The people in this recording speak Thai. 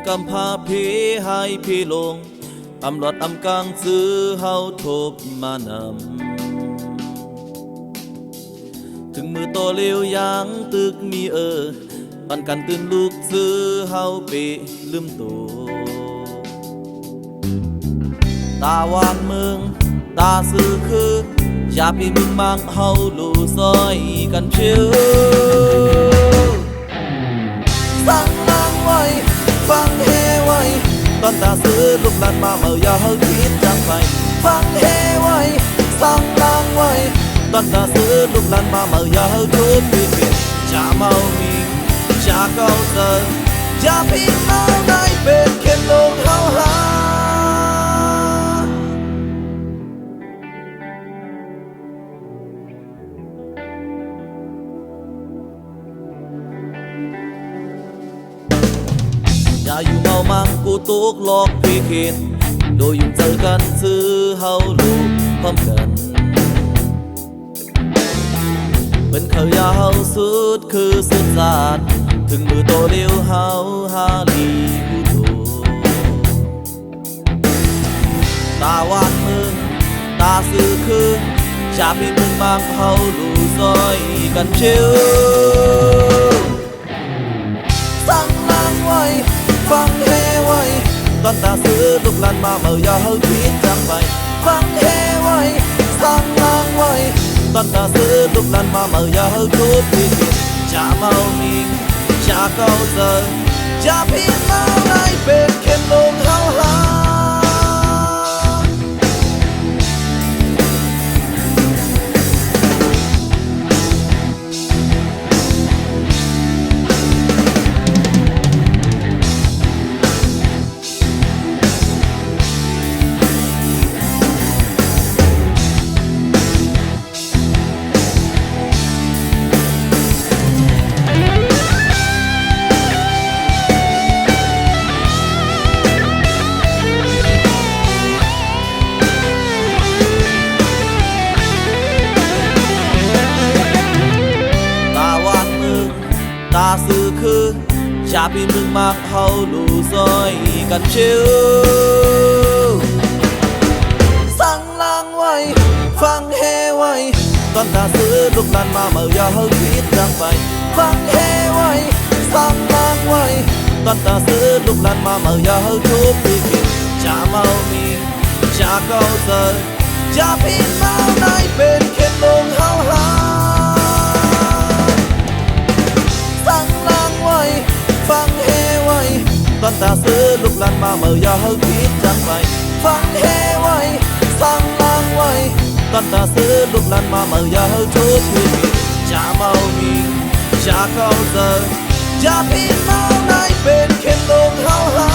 กำพาเพให้พี่ลงอำลอดอำกลางซื้อเฮาทบมานำถึงมือโตเลี้ยวยางตึกมีปันกันตื่นลูกซื้อเฮาไปลืมตัวตาวานเมืองตาซื้อคืออย่าพี่มึงมังเฮาลู่ซอยกันเชื่อสั่งนางไว้ฟังเฮไว้ตอนตาซื้อลูกหลานมาเมื่อยาเฮาคิดจังไปฟังเฮไว้สั่งนางไว้ตอนตาซื้อลูกหลานมาเมื่อยาเฮาทุบปีเปลี่ยนจะเมามีจะเก่าเจอจะพี่เมาได้เป็นเข็มลงเฮาหาอย่าอยู่เมามังกูตุกหลอกพี่เข็นโดยยุ่งเจอกันซื้อเฮาลูกพร้อมกันเป็นเขายาเฮาสุดคือสุดสาดถึงมือโตเลี้ยวเฮาฮาลีกูโตตาวานมึงตาซื้อคือชาพี่มึงบางเฮาลู่ซอยกันเชียวสั่งนางไว้ฟังเฮไว้ตอนตาซื้อลูกหลานมาเมื่อยาเฮาคิดจังไปฟังเฮไว้สั่งนางไว้ตอนตาซื้อลูกหลานมาเมื่อยาเฮาทุบปีเปลี่ยนจะเมามีจะเก่าเจอจะพี่เมาได้เป็นเข็มลงเฮาหาตาซื้อคือชาพี่มึงมากเฮาลู่ซอยกันเชียวสั่งนางไว้ฟังเฮไว้ตอนตาซื้อลูกหลานมาเมื่อยาเฮาคิดจังไปฟังเฮไว้สั่งนางไว้ตอนตาซื้อลูกหลานมาเมื่อยาเฮาทุบปีเปลี่ยนจะเมามีจะเก่าเจอจะพี่เมาได้เป็นเข็มลงเฮาหาฟังเฮไว้ตอนตาซื้อลูกหลานมาเมื่อยาเฮาคิดจังไปฟังเฮไว้สั่งนางไว้ตอนตาซื้อลูกหลานมาเมื่อยาเฮาทุบปีเปลี่ยนจะเมามีจะเก่าเจอจะพี่เมาได้เป็นเข็มลงเฮาหา